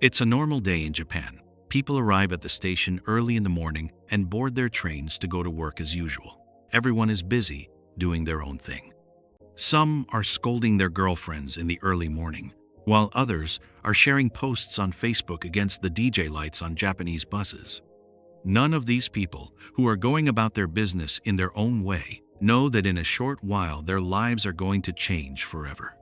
It's a normal day in Japan. People arrive at the station early in the morning and board their trains to go to work as usual. Everyone is busy, doing their own thing. Some are scolding their girlfriends in the early morning, while others are sharing posts on Facebook against the DJ lights on Japanese buses. None of these people, who are going about their business in their own way, know that in a short while their lives are going to change forever.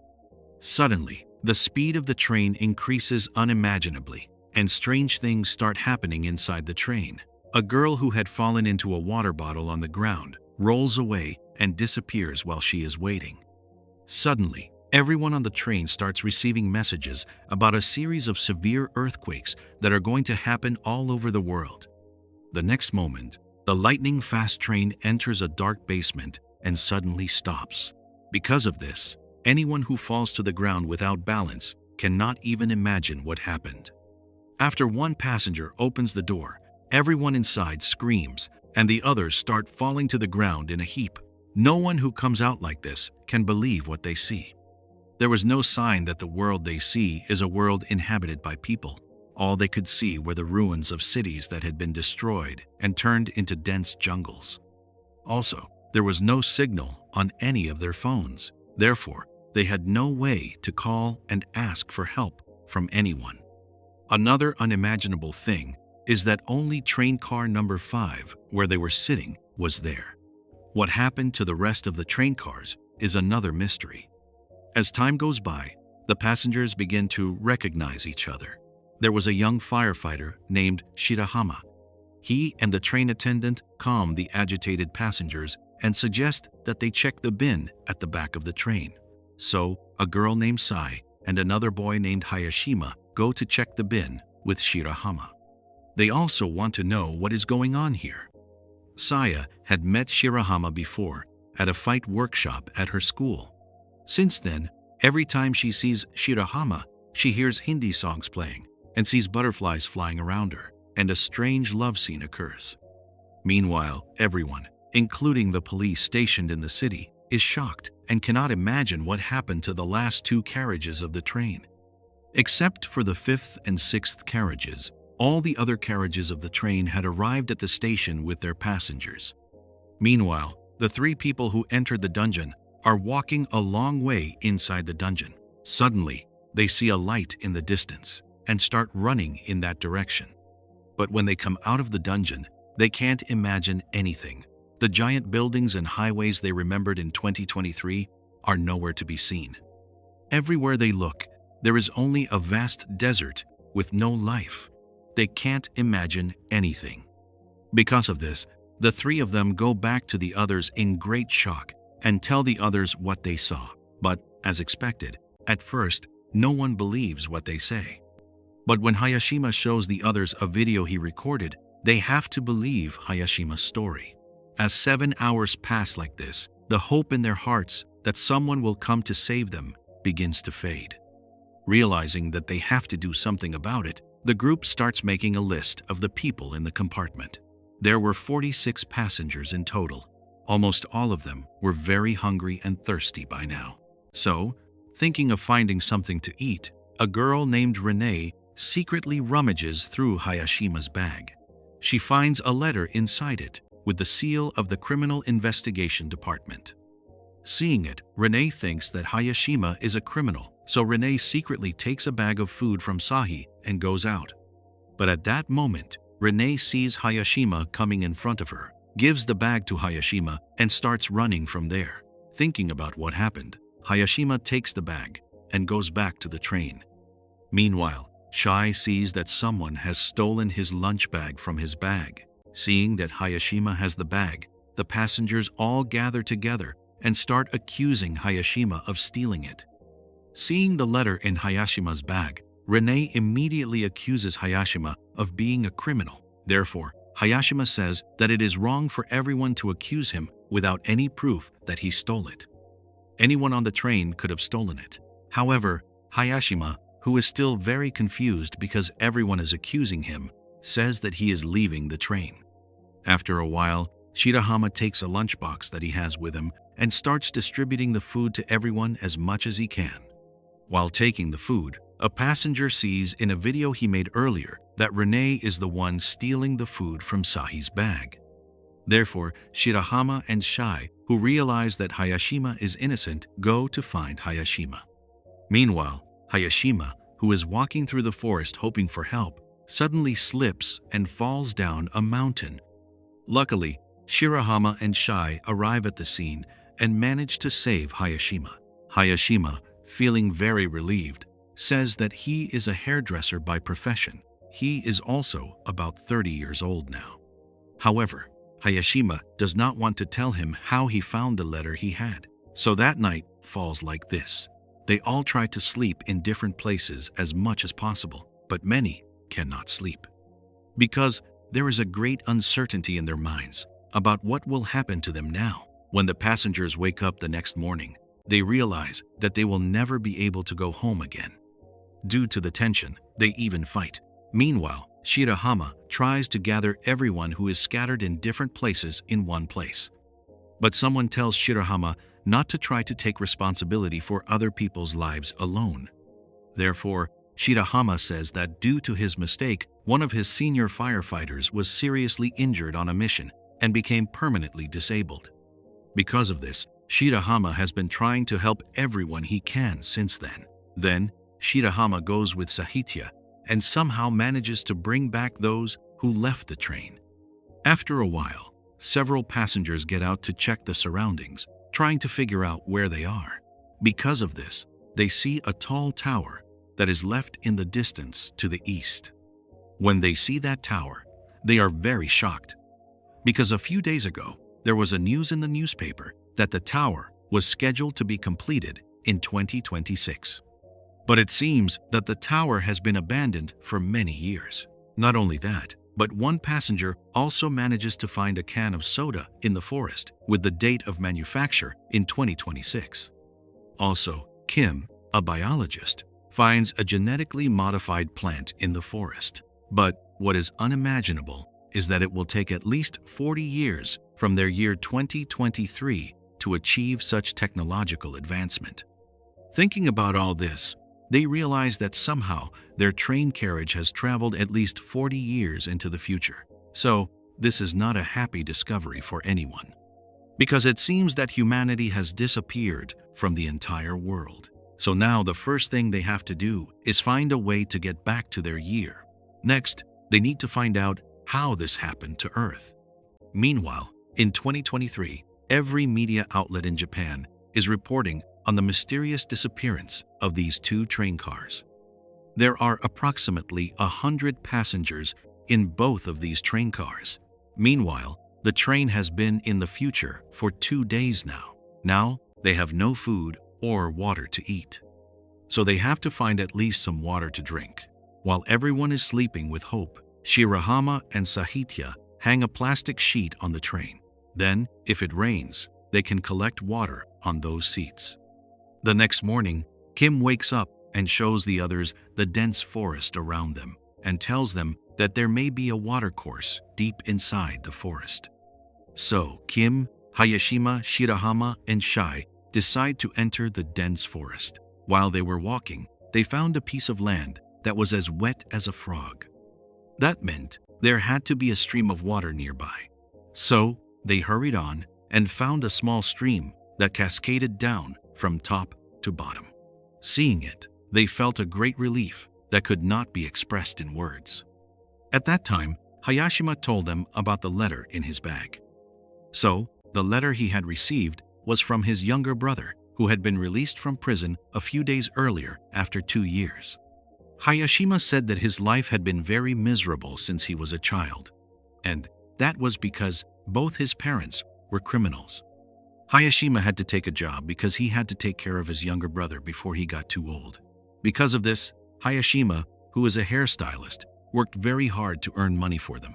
Suddenly, the speed of the train increases unimaginably, and strange things start happening inside the train. A girl who had fallen into a water bottle on the ground rolls away and disappears while she is waiting. Suddenly, everyone on the train starts receiving messages about a series of severe earthquakes that are going to happen all over the world. The next moment, the lightning-fast train enters a dark basement and suddenly stops. Because of this, anyone who falls to the ground without balance cannot even imagine what happened. After one passenger opens the door, everyone inside screams, and the others start falling to the ground in a heap. No one who comes out like this can believe what they see. There was no sign that the world they see is a world inhabited by people. All they could see were the ruins of cities that had been destroyed and turned into dense jungles. Also, there was no signal on any of their phones. Therefore, they had no way to call and ask for help from anyone. Another unimaginable thing is that only train car number 5, where they were sitting, was there. What happened to the rest of the train cars is another mystery. As time goes by, the passengers begin to recognize each other. There was a young firefighter named Shirahama. He and the train attendant calm the agitated passengers and suggest that they check the bin at the back of the train. So, a girl named Sai and another boy named Hayashima go to check the bin with Shirahama. They also want to know what is going on here. Saya had met Shirahama before at a fight workshop at her school. Since then, every time she sees Shirahama, she hears Hindi songs playing and sees butterflies flying around her, and a strange love scene occurs. Meanwhile, everyone, including the police stationed in the city, is shocked and cannot imagine what happened to the last 2 carriages of the train. Except for the 5th and 6th carriages, all the other carriages of the train had arrived at the station with their passengers. Meanwhile, the 3 people who entered the dungeon are walking a long way inside the dungeon. Suddenly, they see a light in the distance and start running in that direction. But when they come out of the dungeon, they can't imagine anything. The giant buildings and highways they remembered in 2023 are nowhere to be seen. Everywhere they look, there is only a vast desert with no life. They can't imagine anything. Because of this, the 3 of them go back to the others in great shock and tell the others what they saw. But, as expected, at first, no one believes what they say. But when Hayashima shows the others a video he recorded, they have to believe Hayashima's story. As 7 hours pass like this, the hope in their hearts that someone will come to save them begins to fade. Realizing that they have to do something about it, the group starts making a list of the people in the compartment. There were 46 passengers in total. Almost all of them were very hungry and thirsty by now. So, thinking of finding something to eat, a girl named Renee secretly rummages through Hayashima's bag. She finds a letter inside it with the seal of the Criminal Investigation Department. Seeing it, Renee thinks that Hayashima is a criminal, so Renee secretly takes a bag of food from Sahi and goes out. But at that moment, Renee sees Hayashima coming in front of her, gives the bag to Hayashima, and starts running from there. Thinking about what happened, Hayashima takes the bag and goes back to the train. Meanwhile, Shai sees that someone has stolen his lunch bag from his bag. Seeing that Hayashima has the bag, the passengers all gather together and start accusing Hayashima of stealing it. Seeing the letter in Hayashima's bag, Renee immediately accuses Hayashima of being a criminal. Therefore, Hayashima says that it is wrong for everyone to accuse him without any proof that he stole it. Anyone on the train could have stolen it. However, Hayashima, who is still very confused because everyone is accusing him, says that he is leaving the train. After a while, Shirahama takes a lunchbox that he has with him and starts distributing the food to everyone as much as he can. While taking the food, A passenger sees in a video he made earlier that Renee is the one stealing the food from Sahi's bag. Therefore, Shirahama and Shai, who realize that Hayashima is innocent, go to find Hayashima. Meanwhile, Hayashima, who is walking through the forest hoping for help, suddenly slips and falls down a mountain. Luckily, Shirahama and Shai arrive at the scene and manage to save Hayashima. Hayashima, feeling very relieved, says that he is a hairdresser by profession. He is also about 30 years old now. However, Hayashima does not want to tell him how he found the letter he had. So that night falls like this. They all try to sleep in different places as much as possible, but many cannot sleep. Because there is a great uncertainty in their minds about what will happen to them now. When the passengers wake up the next morning, they realize that they will never be able to go home again. Due to the tension, they even fight. Meanwhile, Shirahama tries to gather everyone who is scattered in different places in one place. But someone tells Shirahama not to try to take responsibility for other people's lives alone. Therefore, Shirahama says that due to his mistake, one of his senior firefighters was seriously injured on a mission and became permanently disabled. Because of this, Shirahama has been trying to help everyone he can since then. Then, Shirahama goes with Sahitya and somehow manages to bring back those who left the train. After a while, several passengers get out to check the surroundings, trying to figure out where they are. Because of this, they see a tall tower that is left in the distance to the east. When they see that tower, they are very shocked, because a few days ago, there was a news in the newspaper that the tower was scheduled to be completed in 2026. But it seems that the tower has been abandoned for many years. Not only that, but one passenger also manages to find a can of soda in the forest with the date of manufacture in 2026. Also, Kim, a biologist, finds a genetically modified plant in the forest. But what is unimaginable is that it will take at least 40 years from their year 2023 to achieve such technological advancement. Thinking about all this, they realize that somehow their train carriage has traveled at least 40 years into the future. So, this is not a happy discovery for anyone, because it seems that humanity has disappeared from the entire world. So now the first thing they have to do is find a way to get back to their year. Next, they need to find out how this happened to Earth. Meanwhile, in 2023, every media outlet in Japan is reporting on the mysterious disappearance of these two train cars. There are approximately 100 passengers in both of these train cars. Meanwhile, the train has been in the future for 2 days now. Now, they have no food or water to eat. So they have to find at least some water to drink. While everyone is sleeping with hope, Shirahama and Sahitya hang a plastic sheet on the train. Then, if it rains, they can collect water on those seats. The next morning, Kim wakes up and shows the others the dense forest around them and tells them that there may be a watercourse deep inside the forest. So Kim, Hayashima, Shirahama, and Shai decide to enter the dense forest. While they were walking, they found a piece of land that was as wet as a frog. That meant there had to be a stream of water nearby. So they hurried on and found a small stream that cascaded down from top to bottom. Seeing it, they felt a great relief that could not be expressed in words. At that time, Hayashima told them about the letter in his bag. So, the letter he had received was from his younger brother, who had been released from prison a few days earlier after 2 years. Hayashima said that his life had been very miserable since he was a child, and that was because both his parents were criminals. Hayashima had to take a job because he had to take care of his younger brother before he got too old. Because of this, Hayashima, who is a hairstylist, worked very hard to earn money for them.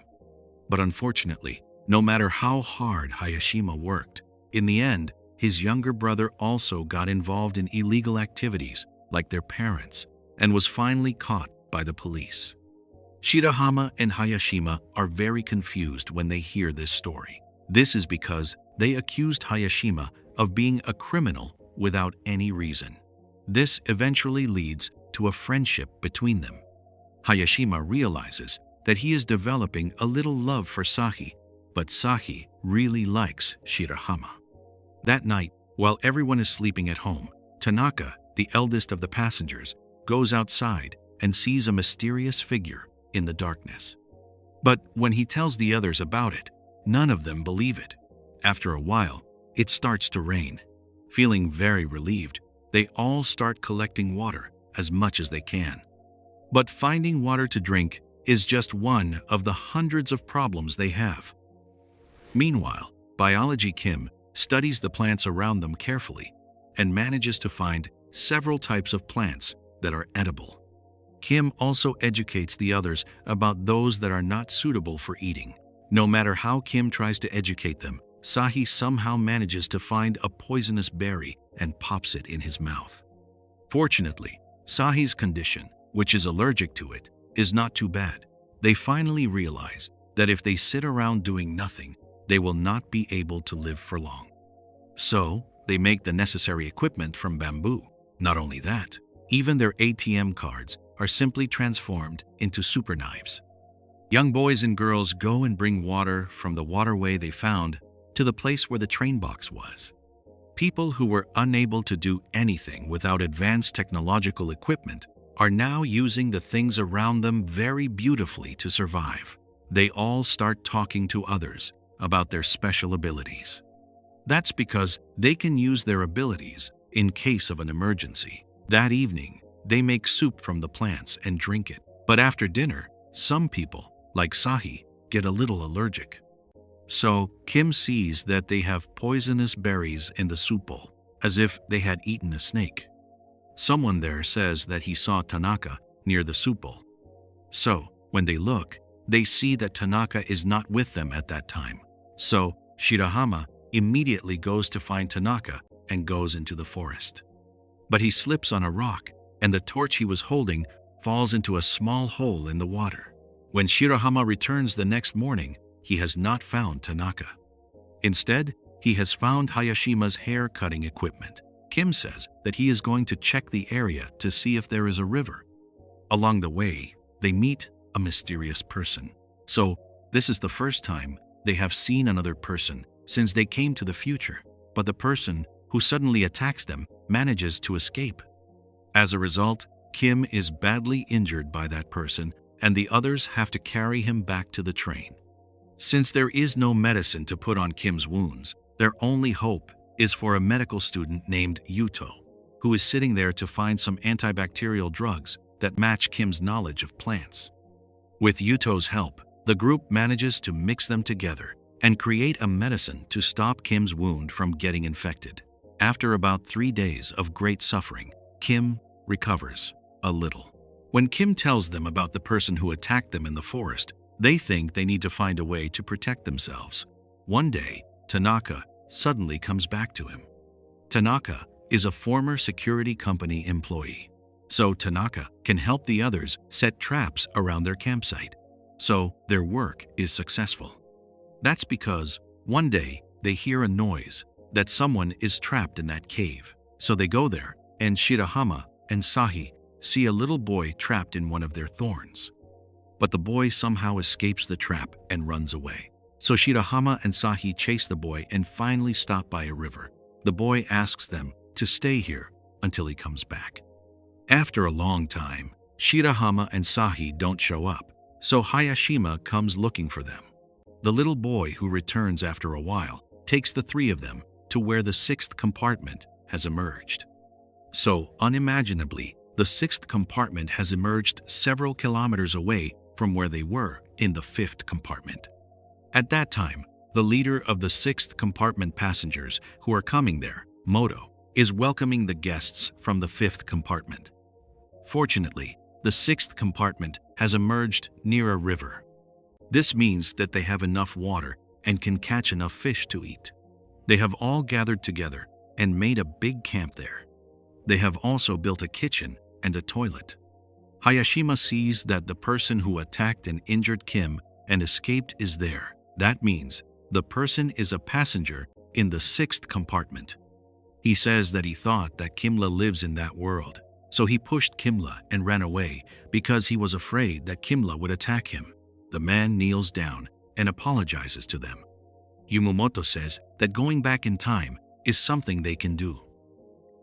But unfortunately, no matter how hard Hayashima worked, in the end, his younger brother also got involved in illegal activities like their parents and was finally caught by the police. Shirahama and Hayashima are very confused when they hear this story. This is because they accused Hayashima of being a criminal without any reason. This eventually leads to a friendship between them. Hayashima realizes that he is developing a little love for Sahi, but Sahi really likes Shirahama. That night, while everyone is sleeping at home, Tanaka, the eldest of the passengers, goes outside and sees a mysterious figure in the darkness. But when he tells the others about it, none of them believe it. After a while, it starts to rain. Feeling very relieved, they all start collecting water as much as they can. But finding water to drink is just one of the hundreds of problems they have. Meanwhile, Biology Kim studies the plants around them carefully and manages to find several types of plants that are edible. Kim also educates the others about those that are not suitable for eating. No matter how Kim tries to educate them, Sahi somehow manages to find a poisonous berry and pops it in his mouth. Fortunately, Sahi's condition, which is allergic to it, is not too bad. They finally realize that if they sit around doing nothing, they will not be able to live for long. So, they make the necessary equipment from bamboo. Not only that, even their ATM cards are simply transformed into super knives. Young boys and girls go and bring water from the waterway they found to the place where the train box was. People who were unable to do anything without advanced technological equipment are now using the things around them very beautifully to survive. They all start talking to others about their special abilities. That's because they can use their abilities in case of an emergency. That evening, they make soup from the plants and drink it. But after dinner, some people, like Sahi, get a little allergic. So Kim sees that they have poisonous berries in the soup bowl, as if they had eaten a snake. Someone there says that he saw Tanaka near the soup bowl. So when they look, they see that Tanaka is not with them at that time. So Shirahama immediately goes to find Tanaka and goes into the forest. But he slips on a rock, and the torch he was holding falls into a small hole in the water. When Shirahama returns the next morning, he has not found Tanaka. Instead, he has found Hayashima's hair-cutting equipment. Kim says that he is going to check the area to see if there is a river. Along the way, they meet a mysterious person. So, this is the first time they have seen another person since they came to the future, but the person who suddenly attacks them manages to escape. As a result, Kim is badly injured by that person, and the others have to carry him back to the train. Since there is no medicine to put on Kim's wounds, their only hope is for a medical student named Yuto, who is sitting there to find some antibacterial drugs that match Kim's knowledge of plants. With Yuto's help, the group manages to mix them together and create a medicine to stop Kim's wound from getting infected. After about 3 days of great suffering, Kim recovers a little. When Kim tells them about the person who attacked them in the forest, they think they need to find a way to protect themselves. One day, Tanaka suddenly comes back to him. Tanaka is a former security company employee, so Tanaka can help the others set traps around their campsite, so their work is successful. That's because one day they hear a noise that someone is trapped in that cave, so they go there, and Shirahama and Sahi see a little boy trapped in one of their thorns. But the boy somehow escapes the trap and runs away. So Shirahama and Sahi chase the boy and finally stop by a river. The boy asks them to stay here until he comes back. After a long time, Shirahama and Sahi don't show up, so Hayashima comes looking for them. The little boy who returns after a while takes the 3 of them to where the 6th compartment has emerged. So, unimaginably, the 6th compartment has emerged several kilometers away from where they were in the 5th compartment. At that time, the leader of the 6th compartment passengers who are coming there, Moto, is welcoming the guests from the 5th compartment. Fortunately, the 6th compartment has emerged near a river. This means that they have enough water and can catch enough fish to eat. They have all gathered together and made a big camp there. They have also built a kitchen and a toilet. Hayashima sees that the person who attacked and injured Kim and escaped is there. That means the person is a passenger in the 6th compartment. He says that he thought that Kimla lives in that world, So he pushed Kimla and ran away because he was afraid that Kimla would attack him. The man kneels down and apologizes to them. Yumamoto says that going back in time is something they can do.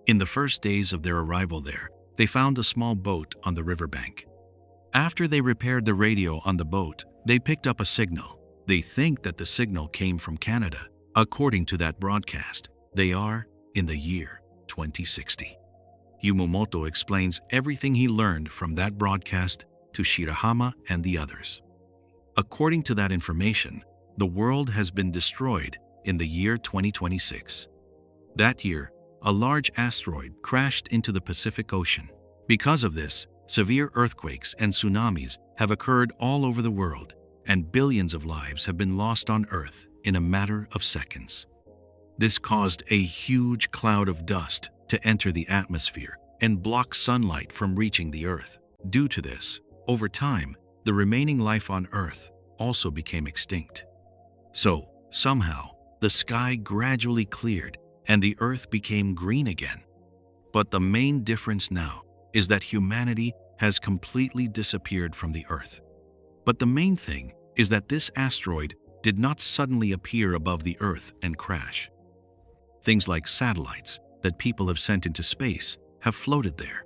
In the first days of their arrival there, they found a small boat on the riverbank. After they repaired the radio on the boat, they picked up a signal. They think that the signal came from Canada. According to that broadcast, they are in the year 2060. Yumamoto explains everything he learned from that broadcast to Shirahama and the others. According to that information, the world has been destroyed in the year 2026. That year, a large asteroid crashed into the Pacific Ocean. Because of this, severe earthquakes and tsunamis have occurred all over the world, and billions of lives have been lost on Earth in a matter of seconds. This caused a huge cloud of dust to enter the atmosphere and block sunlight from reaching the Earth. Due to this, over time, the remaining life on Earth also became extinct. So, somehow, the sky gradually cleared and the Earth became green again. But the main difference now is that humanity has completely disappeared from the Earth. But the main thing is that this asteroid did not suddenly appear above the Earth and crash. Things like satellites that people have sent into space have floated there.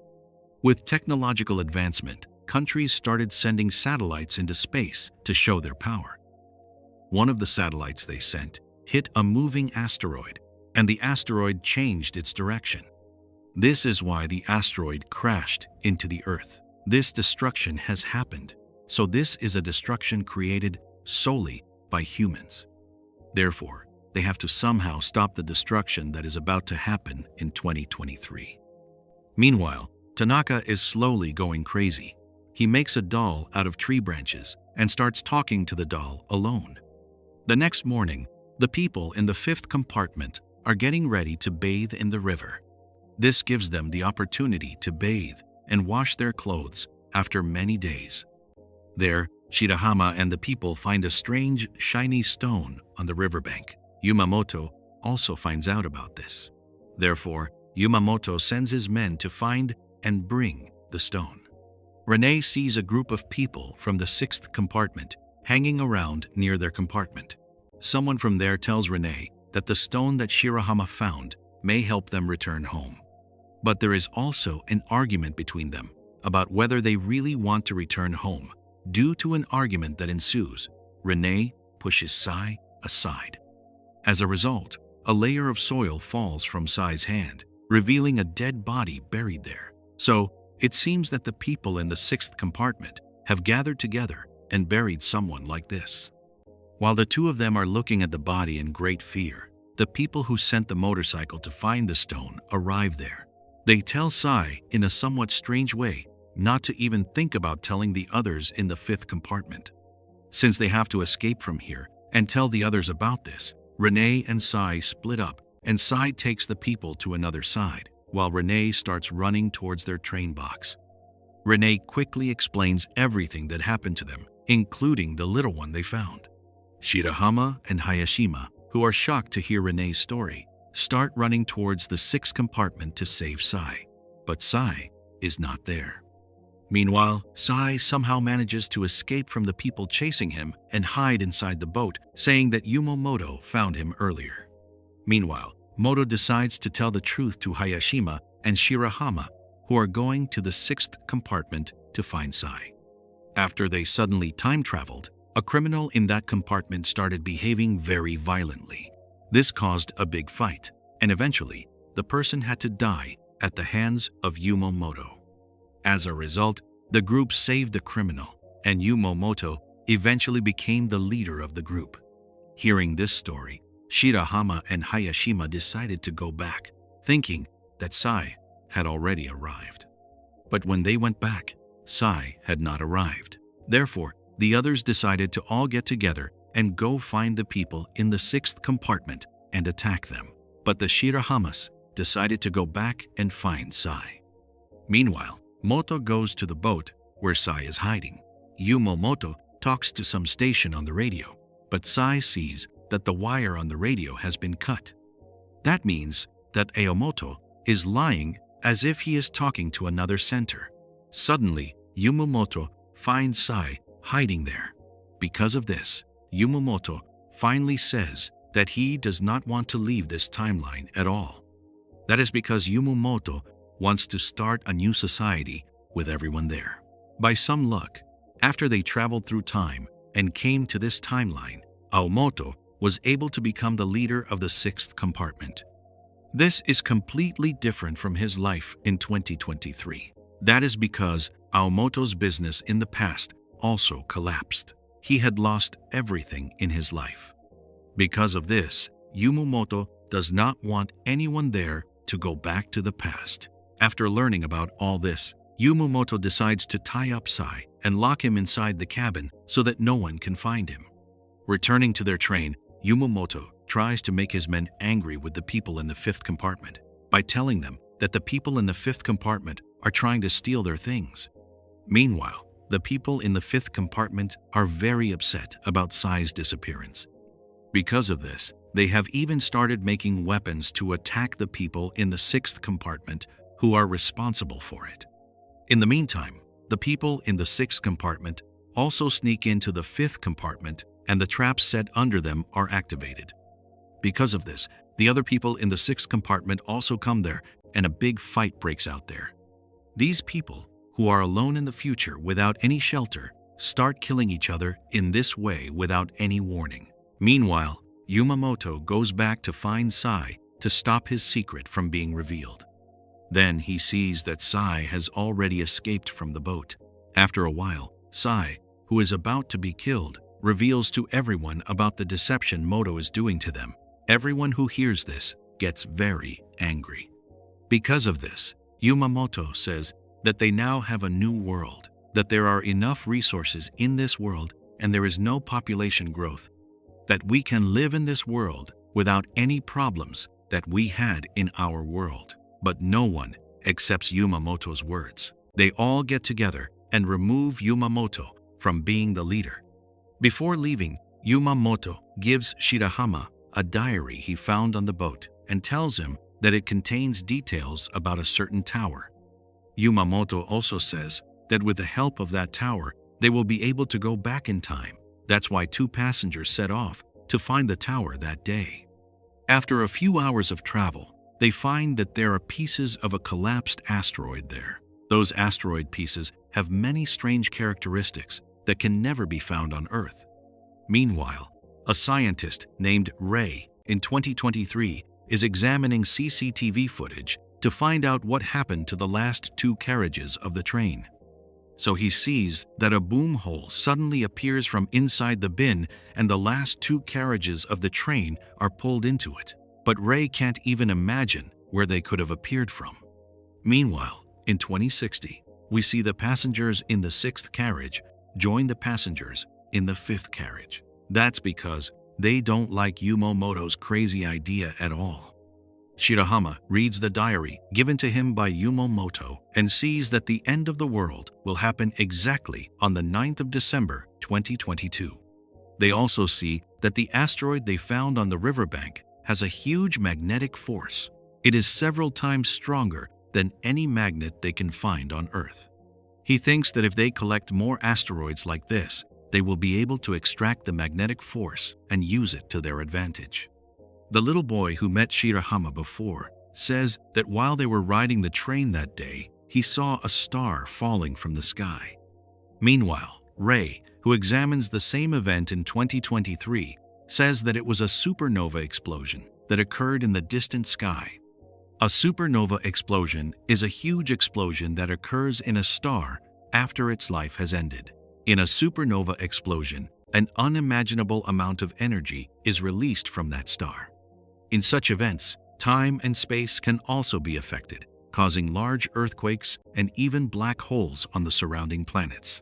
With technological advancement, countries started sending satellites into space to show their power. One of the satellites they sent hit a moving asteroid, and the asteroid changed its direction. This is why the asteroid crashed into the Earth. This destruction has happened, so this is a destruction created solely by humans. Therefore, they have to somehow stop the destruction that is about to happen in 2023. Meanwhile, Tanaka is slowly going crazy. He makes a doll out of tree branches and starts talking to the doll alone. The next morning, the people in the fifth compartment are getting ready to bathe in the river. This gives them the opportunity to bathe and wash their clothes after many days. There, Shirahama and the people find a strange, shiny stone on the riverbank. Yumamoto also finds out about this. Therefore, Yumamoto sends his men to find and bring the stone. Renee sees a group of people from the sixth compartment hanging around near their compartment. Someone from there tells Renee that the stone that Shirahama found may help them return home. But there is also an argument between them about whether they really want to return home. Due to an argument that ensues, Renee pushes Sai aside. As a result, a layer of soil falls from Sai's hand, revealing a dead body buried there. So, it seems that the people in the sixth compartment have gathered together and buried someone like this. While the two of them are looking at the body in great fear, the people who sent the motorcycle to find the stone arrive there. They tell Sai in a somewhat strange way not to even think about telling the others in the fifth compartment. Since they have to escape from here and tell the others about this, Renee and Sai split up, and Sai takes the people to another side, while Renee starts running towards their train box. Renee quickly explains everything that happened to them, including the little one they found. Shirahama and Hayashima, who are shocked to hear Renee's story, start running towards the sixth compartment to save Sai. But Sai is not there. Meanwhile, Sai somehow manages to escape from the people chasing him and hide inside the boat, saying that Yumamoto found him earlier. Meanwhile, Moto decides to tell the truth to Hayashima and Shirahama, who are going to the sixth compartment to find Sai. After they suddenly time-traveled, a criminal in that compartment started behaving very violently. This caused a big fight, and eventually, the person had to die at the hands of Yumamoto. As a result, the group saved the criminal, and Yumamoto eventually became the leader of the group. Hearing this story, Shirahama and Hayashima decided to go back, thinking that Sai had already arrived. But when they went back, Sai had not arrived. Therefore, the others decided to all get together and go find the people in the sixth compartment and attack them. But the Shirahamas decided to go back and find Sai. Meanwhile, Moto goes to the boat where Sai is hiding. Yumamoto talks to some station on the radio, but Sai sees that the wire on the radio has been cut. That means that Aomoto is lying as if he is talking to another center. Suddenly, Yumamoto finds Sai hiding there. Because of this, Yumamoto finally says that he does not want to leave this timeline at all. That is because Yumamoto wants to start a new society with everyone there. By some luck, after they traveled through time and came to this timeline, Aomoto was able to become the leader of the sixth compartment. This is completely different from his life in 2023. That is because Aomoto's business in the past also collapsed. He had lost everything in his life. Because of this, Yumamoto does not want anyone there to go back to the past. After learning about all this, Yumamoto decides to tie up Sai and lock him inside the cabin so that no one can find him. Returning to their train, Yumamoto tries to make his men angry with the people in the fifth compartment by telling them that the people in the fifth compartment are trying to steal their things. Meanwhile, the people in the fifth compartment are very upset about Sai's disappearance. Because of this, they have even started making weapons to attack the people in the sixth compartment who are responsible for it. In the meantime, the people in the sixth compartment also sneak into the fifth compartment and the traps set under them are activated. Because of this, the other people in the sixth compartment also come there and a big fight breaks out there. These people, who are alone in the future without any shelter, start killing each other in this way without any warning. Meanwhile, Yumamoto goes back to find Sai to stop his secret from being revealed. Then he sees that Sai has already escaped from the boat. After a while, Sai, who is about to be killed, reveals to everyone about the deception Moto is doing to them. Everyone who hears this gets very angry. Because of this, Yumamoto says that they now have a new world, that there are enough resources in this world and there is no population growth, that we can live in this world without any problems that we had in our world. But no one accepts Yumamoto's words. They all get together and remove Yumamoto from being the leader. Before leaving, Yumamoto gives Shirahama a diary he found on the boat and tells him that it contains details about a certain tower. Yumamoto also says that with the help of that tower, they will be able to go back in time. That's why 2 passengers set off to find the tower that day. After a few hours of travel, they find that there are pieces of a collapsed asteroid there. Those asteroid pieces have many strange characteristics that can never be found on Earth. Meanwhile, a scientist named Ray in 2023 is examining CCTV footage to find out what happened to the last 2 carriages of the train. So he sees that a boom hole suddenly appears from inside the bin and the last 2 carriages of the train are pulled into it. But Ray can't even imagine where they could have appeared from. Meanwhile, in 2060, we see the passengers in the 6th carriage join the passengers in the 5th carriage. That's because they don't like Yumamoto's crazy idea at all. Shirahama reads the diary given to him by Yumamoto and sees that the end of the world will happen exactly on the 9th of December 2022. They also see that the asteroid they found on the riverbank has a huge magnetic force. It is several times stronger than any magnet they can find on Earth. He thinks that if they collect more asteroids like this, they will be able to extract the magnetic force and use it to their advantage. The little boy who met Shirahama before says that while they were riding the train that day, he saw a star falling from the sky. Meanwhile, Ray, who examines the same event in 2023, says that it was a supernova explosion that occurred in the distant sky. A supernova explosion is a huge explosion that occurs in a star after its life has ended. In a supernova explosion, an unimaginable amount of energy is released from that star. In such events, time and space can also be affected, causing large earthquakes and even black holes on the surrounding planets.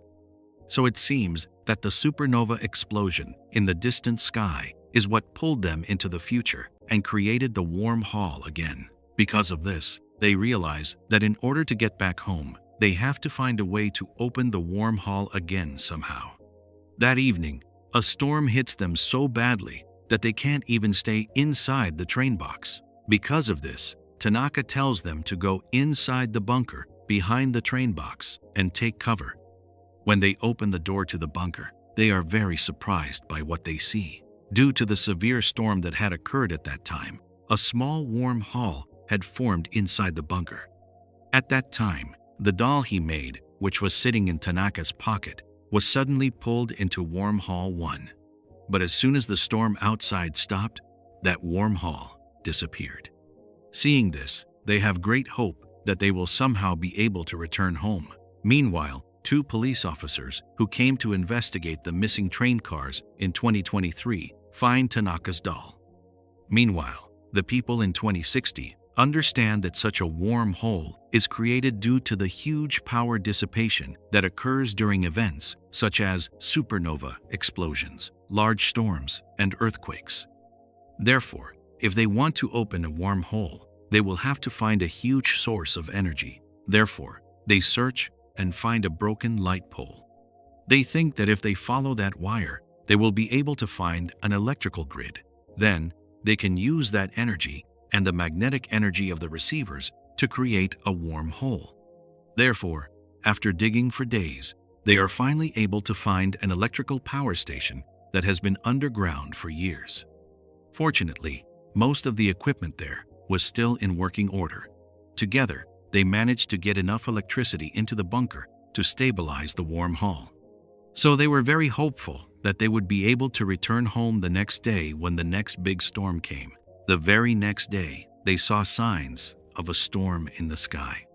So it seems that the supernova explosion in the distant sky is what pulled them into the future and created the warm hall again. Because of this, they realize that in order to get back home, they have to find a way to open the warm hall again somehow. That evening, a storm hits them so badly that they can't even stay inside the train box. Because of this, Tanaka tells them to go inside the bunker behind the train box and take cover. When they open the door to the bunker, they are very surprised by what they see. Due to the severe storm that had occurred at that time, a small warm hall had formed inside the bunker. At that time, the doll he made, which was sitting in Tanaka's pocket, was suddenly pulled into Warm Hall 1. But as soon as the storm outside stopped, that warm hall disappeared. Seeing this, they have great hope that they will somehow be able to return home. Meanwhile, 2 police officers who came to investigate the missing train cars in 2023 find Tanaka's doll. Meanwhile, the people in 2060 understand that such a warm hole is created due to the huge power dissipation that occurs during events such as supernova explosions, large storms, and earthquakes. Therefore, if they want to open a warm hole, they will have to find a huge source of energy. Therefore, they search and find a broken light pole. They think that if they follow that wire, they will be able to find an electrical grid. Then, they can use that energy and the magnetic energy of the receivers to create a warm hole. Therefore, after digging for days, they are finally able to find an electrical power station that has been underground for years. Fortunately, most of the equipment there was still in working order. Together, they managed to get enough electricity into the bunker to stabilize the warm hall. So they were very hopeful that they would be able to return home the next day when the next big storm came. The very next day, they saw signs of a storm in the sky.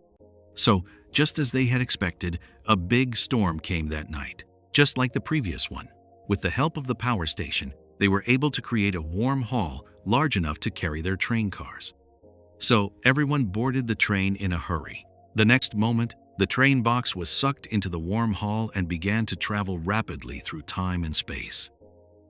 So, just as they had expected, a big storm came that night, just like the previous one. With the help of the power station, they were able to create a warm hall large enough to carry their train cars. So, everyone boarded the train in a hurry. The next moment, the train box was sucked into the warm hall and began to travel rapidly through time and space.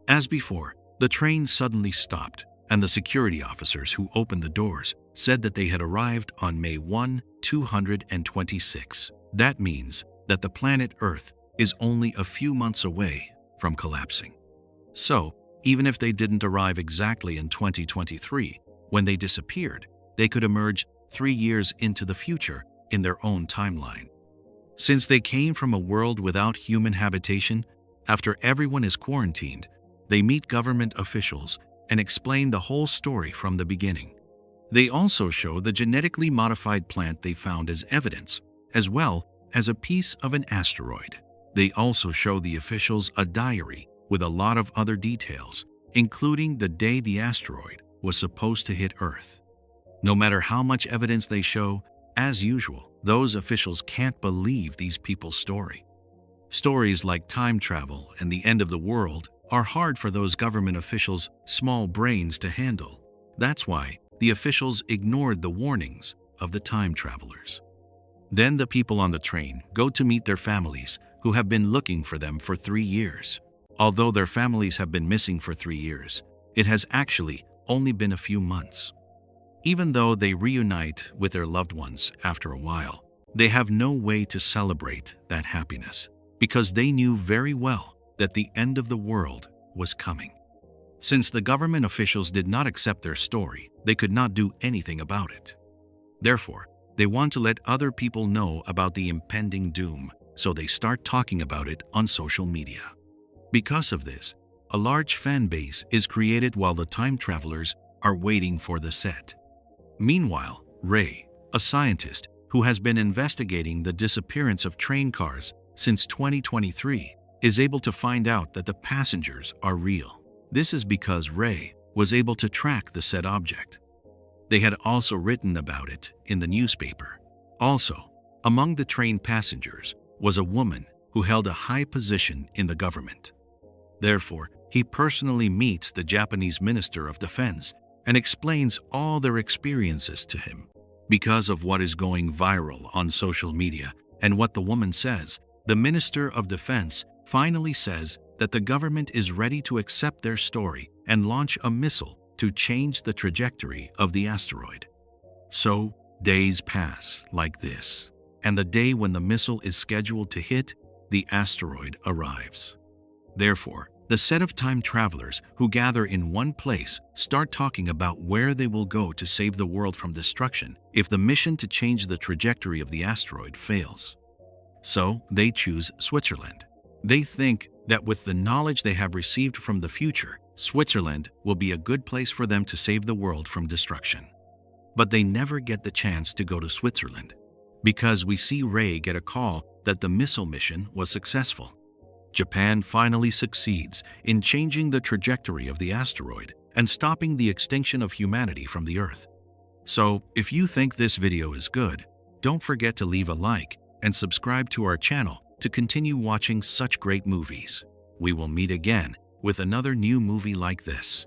As before, the train suddenly stopped, and the security officers who opened the doors said that they had arrived on May 1, 226. That means that the planet Earth is only a few months away from collapsing. So, even if they didn't arrive exactly in 2023, when they disappeared, they could emerge 3 years into the future in their own timeline. Since they came from a world without human habitation, after everyone is quarantined, they meet government officials and explain the whole story from the beginning. They also show the genetically modified plant they found as evidence, as well as a piece of an asteroid. They also show the officials a diary with a lot of other details, including the day the asteroid was supposed to hit Earth. No matter how much evidence they show, as usual, those officials can't believe these people's story. Stories like time travel and the end of the world are hard for those government officials' small brains to handle. That's why the officials ignored the warnings of the time travelers. Then the people on the train go to meet their families who have been looking for them for 3 years. Although their families have been missing for 3 years, it has actually only been a few months. Even though they reunite with their loved ones after a while, they have no way to celebrate that happiness because they knew very well that the end of the world was coming. Since the government officials did not accept their story, they could not do anything about it. Therefore, they want to let other people know about the impending doom, so they start talking about it on social media. Because of this, a large fan base is created while the time travelers are waiting for the set. Meanwhile, Ray, a scientist who has been investigating the disappearance of train cars since 2023, is able to find out that the passengers are real. This is because Ray was able to track the said object. They had also written about it in the newspaper. Also, among the train passengers was a woman who held a high position in the government. Therefore, he personally meets the Japanese Minister of Defense and explains all their experiences to him. Because of what is going viral on social media and what the woman says, the Minister of Defense finally says that the government is ready to accept their story and launch a missile to change the trajectory of the asteroid. So, days pass like this, and the day when the missile is scheduled to hit, the asteroid arrives. Therefore, The set of time travelers who gather in one place start talking about where they will go to save the world from destruction if the mission to change the trajectory of the asteroid fails. So they choose Switzerland. They think that with the knowledge they have received from the future, Switzerland will be a good place for them to save the world from destruction. But they never get the chance to go to Switzerland, because we see Ray get a call that the missile mission was successful. Japan finally succeeds in changing the trajectory of the asteroid and stopping the extinction of humanity from the Earth. So, if you think this video is good, don't forget to leave a like and subscribe to our channel to continue watching such great movies. We will meet again with another new movie like this.